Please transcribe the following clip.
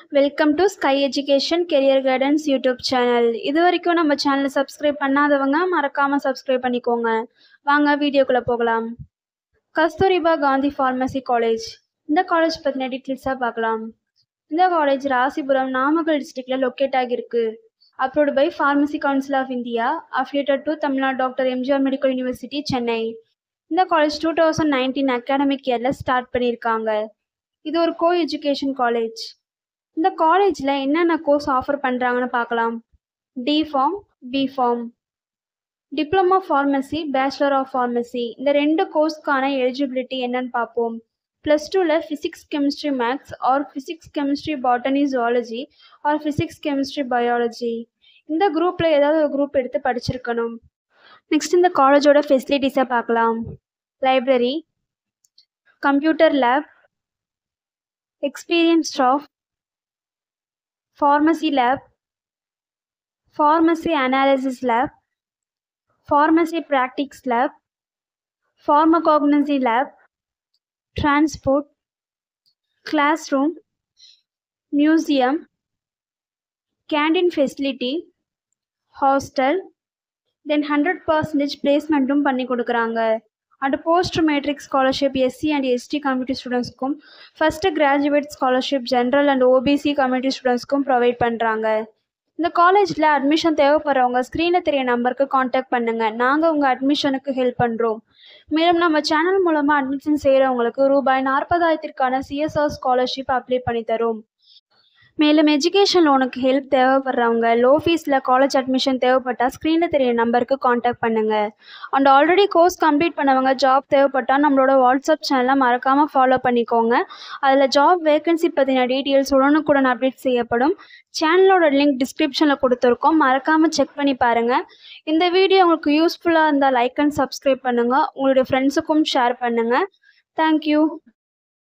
Welcome to sky education career guidance YouTube channel. இது வரைக்கும் நம்ம சேனலை சப்ஸ்கிரைப் பண்ணாதவங்க மறக்காமல் சப்ஸ்கிரைப் பண்ணிக்கோங்க. வாங்க வீடியோக்குள்ளே போகலாம். Kasturba Gandhi pharmacy college. இந்த காலேஜ் பற்றின டீட்டெயில்ஸாக பார்க்கலாம். இந்த காலேஜ் ராசிபுரம் நாமக்கல் டிஸ்ட்ரிக்டில் லொக்கேட் ஆகியிருக்கு. Approved by pharmacy council of India, affiliated to Tamil Nadu doctor MGR medical university, Chennai. இந்த காலேஜ் 2019 அகாடமிக் இயரில் ஸ்டார்ட் பண்ணியிருக்காங்க. இது ஒரு கோ எஜுகேஷன் காலேஜ். இந்த காலேஜில் என்னென்ன கோர்ஸ் ஆஃபர் பண்ணுறாங்கன்னு பார்க்கலாம். D Pharm, B Pharm, diploma pharmacy, bachelor of pharmacy. இந்த ரெண்டு கோர்ஸ்க்கான எலிஜிபிலிட்டி என்னன்னு பார்ப்போம். +2ல் physics chemistry maths or physics chemistry botany zoology or physics chemistry biology. இந்த குரூப்பில் ஏதாவது ஒரு குரூப் எடுத்து படிச்சிருக்கணும். நெக்ஸ்ட் இந்த காலேஜோட ஃபெசிலிட்டிஸை பார்க்கலாம். Library, computer lab, experience staff, pharmacy lab, pharmacy analysis lab, pharmacy practice lab, pharmacognosy lab, transport, classroom, museum, canteen facility, hostel, then 100% placementum பண்ணி கொடுக்குறாங்க. And post matric scholarship SC and ST community ஸ்டூடெண்ட்ஸ்க்கும், first graduate scholarship general and OBC community ஸ்டூடெண்ட்ஸ்க்கும் provide பண்ணுறாங்க. இந்த காலேஜில் admission தேவைப்படுறவங்க ஸ்க்ரீனில் தெரிய நம்பருக்கு காண்டாக்ட் பண்ணுங்கள். நாங்கள் உங்கள் அட்மிஷனுக்கு ஹெல்ப் பண்ணுறோம். மேலும் நம்ம சேனல் மூலமாக அட்மிஷன் செய்கிறவங்களுக்கு ₹40,000க்கான CSR ஸ்காலர்ஷிப் அப்ளை பண்ணி தரோம். மேலும் எஜுகேஷன் லோனுக்கு ஹெல்ப் தேவைப்படுறவங்க, லோ ஃபீஸில் காலேஜ் அட்மிஷன் தேவைப்பட்டால் ஸ்க்ரீனில் தெரிய நம்பருக்கு காண்டாக்ட் பண்ணுங்கள். அண்ட் ஆல்ரெடி கோர்ஸ் கம்ப்ளீட் பண்ணவங்க ஜாப் தேவைப்பட்டால் நம்மளோட வாட்ஸ்அப் சேனலை மறக்காமல் ஃபாலோ பண்ணிக்கோங்க. அதில் ஜாப் வேகன்சி பற்றின டீட்டெயில்ஸ் உடனுக்குடன் அப்டேட் செய்யப்படும். சேனலோட லிங்க் டிஸ்கிரிப்ஷனில் கொடுத்துருக்கோம், மறக்காமல் செக் பண்ணி பாருங்கள். இந்த வீடியோ உங்களுக்கு யூஸ்ஃபுல்லாக இருந்தால் லைக் அண்ட் சப்ஸ்கிரைப் பண்ணுங்கள். உங்களுடைய ஃப்ரெண்ட்ஸுக்கும் ஷேர் பண்ணுங்கள். தேங்க்யூ.